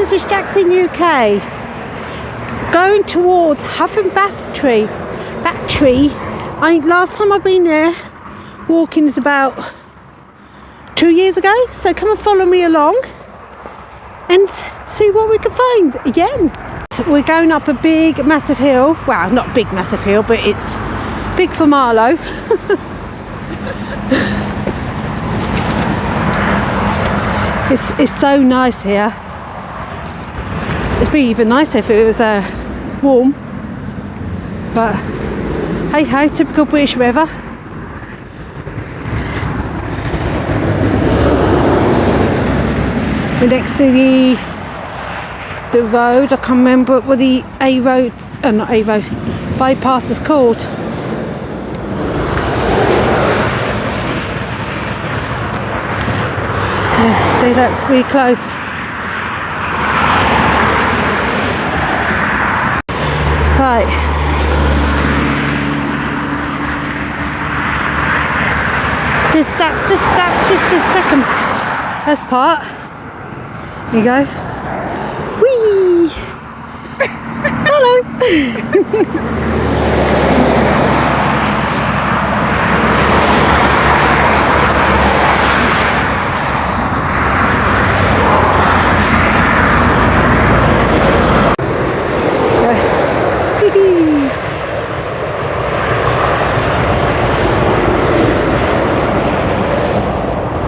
this is Jackson, UK. Going towards Hougham Battery. Last time I've been there walking is about 2 years ago. So come and follow me along and see what we can find again. So we're going up a big, massive hill. Well, not big, massive hill, but it's big for Marlow. It's so nice here. It'd be even nicer if it was warm, but hey ho, typical British weather. We're next to the road. I can't remember what the bypass is called. Yeah, see that, really close. Right. That's just the second best part. There you go. Whee! Hello!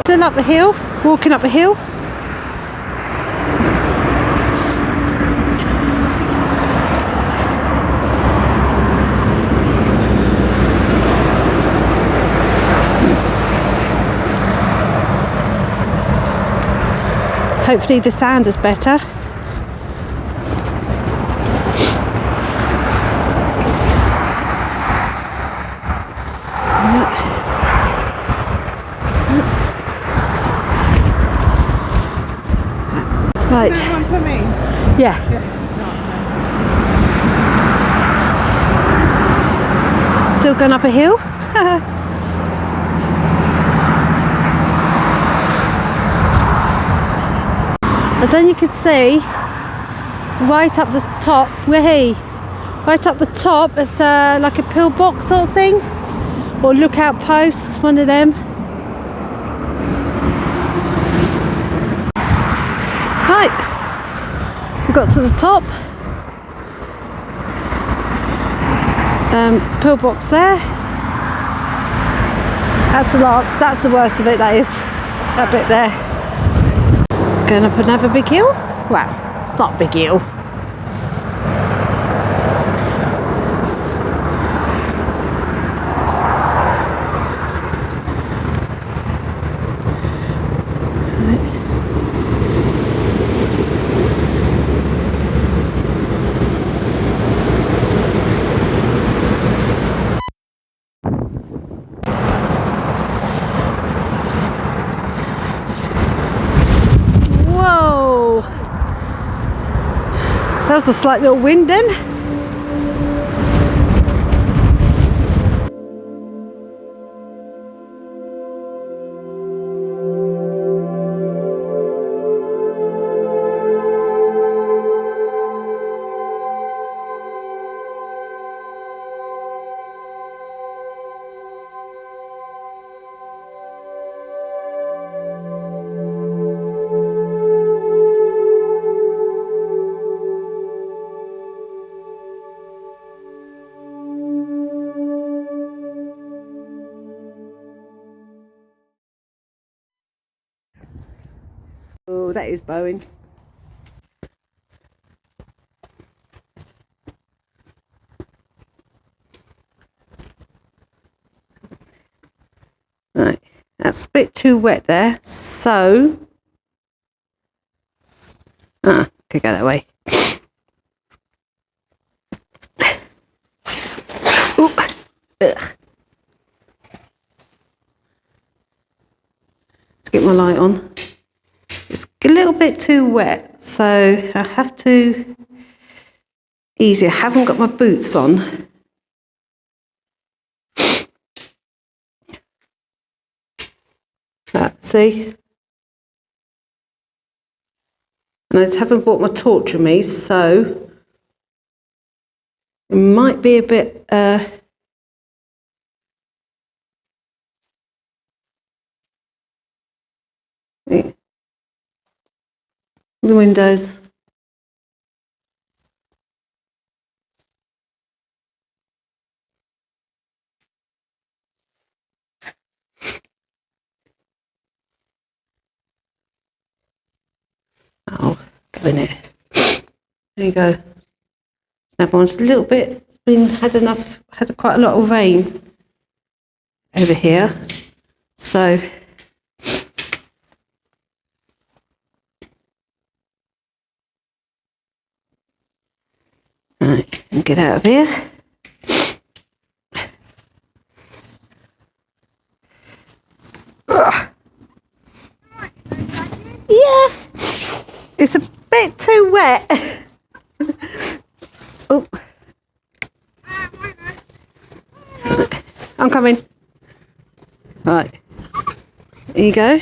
Still up the hill, walking up a hill. Hopefully the sound is better. Right. One for me? Yeah. Still going up a hill. And then you can see right up the top, right up the top, it's like a pillbox sort of thing, or lookout posts, one of them. Right, we got to the top. Pillbox there. That's the lot. That's the worst of it. That is that bit there. Going up another big hill. Well, it's not a big hill. That was a slight little wind then. Oh, that is bowing. Right, that's a bit too wet there, so could go that way. Oop. Ugh. Let's get my light on. It's a little bit too wet, so I have to easy. I haven't got my boots on. See? And I just haven't brought my torch with me, so it might be a bit the windows. Oh, go in it. There you go. Another one's a little bit, had quite a lot of rain over here. So right, and get out of here. Ugh. Yeah, it's a bit too wet. Oh, I'm coming. Right, there you go.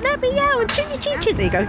Let me out, chinny chin chin. There you go.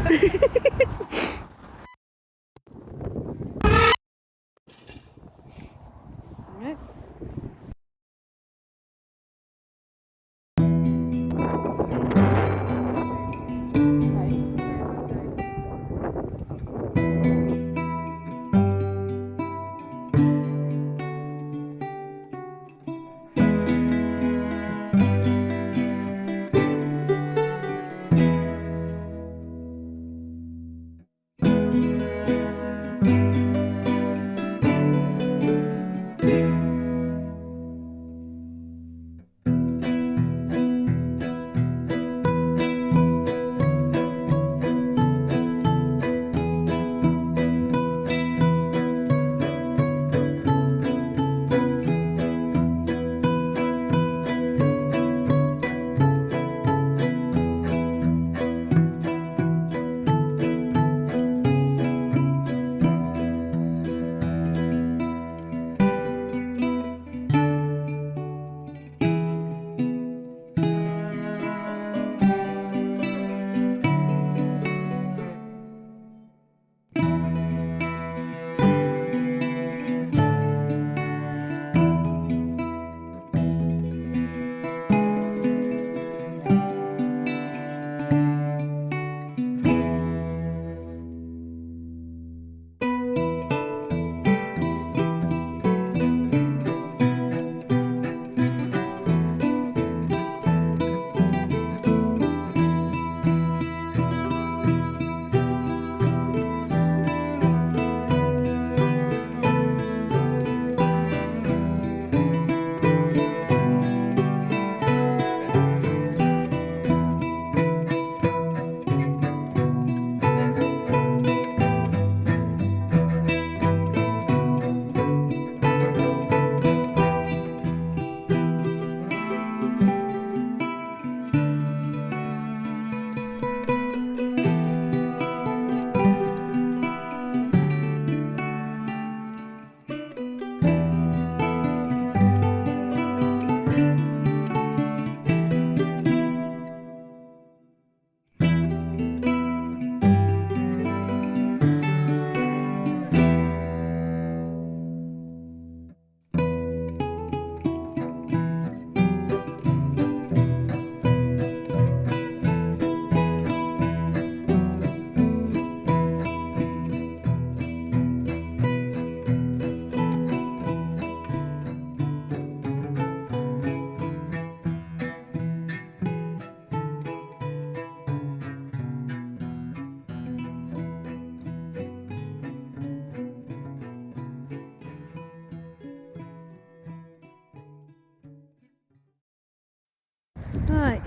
Right.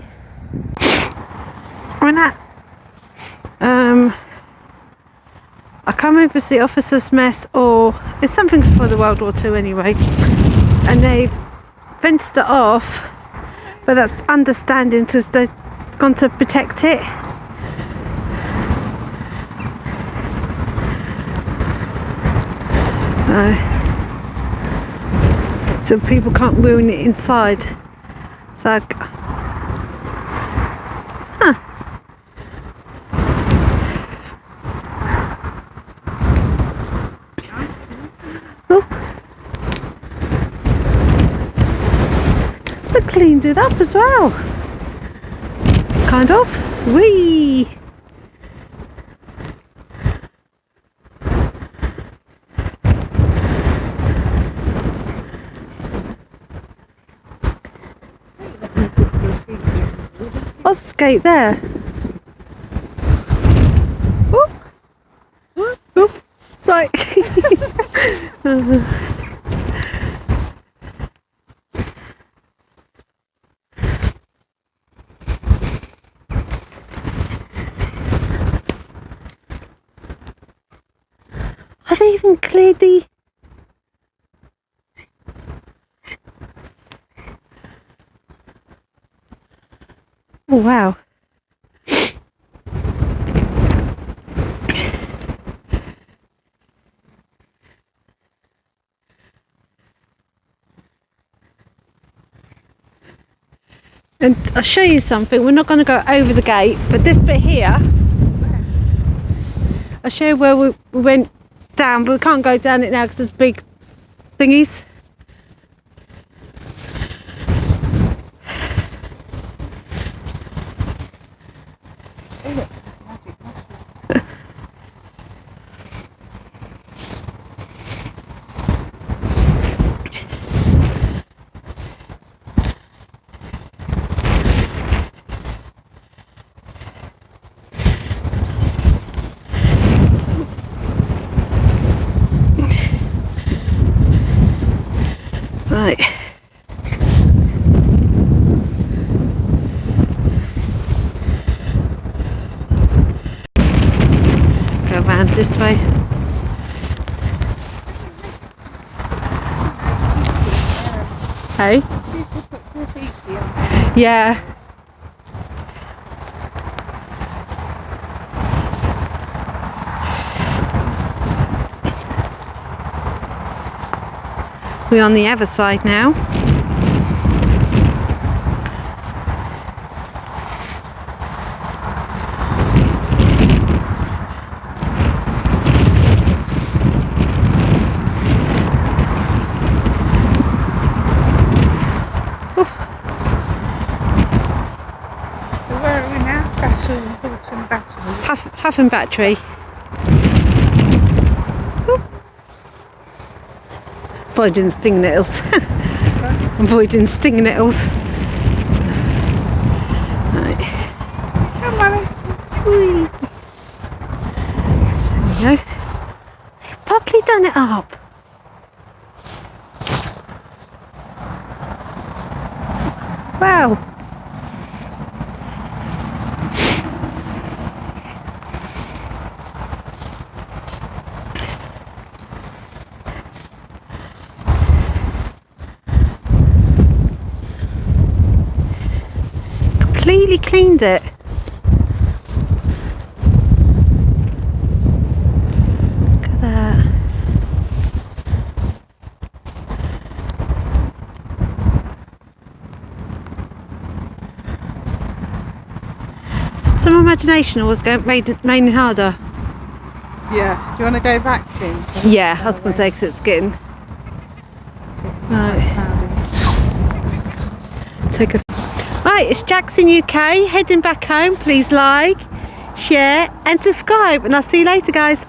We're at I can't remember if it's the Officers' Mess or it's something for the World War II anyway. And they've fenced it off, but that's understanding because they've gone to protect it. So people can't ruin it inside. So they cleaned it up as well. Kind of. Whee! Oh, the gate there. Oh, oh, sorry. Have they even cleared the... Oh wow. And I'll show you something. We're not going to go over the gate, but this bit here, I'll show you where we went down, but we can't go down it now because there's big thingies. Right. Go around this way. Hey? Yeah. We're on the other side now. Where are we now? Hougham Battery. Hougham Battery. Avoiding sting nettles. Avoiding sting nettles. Right. Come on. Whee. There we go. Properly done it up. Wow. Completely cleaned it. Look at that. Some imagination always made it harder. Yeah. Do you want to go back soon? Yeah, I was going to say because it's getting... Right. Take a... Right, it's Jackson UK, heading back home. Please like, share and subscribe, and I'll see you later, guys.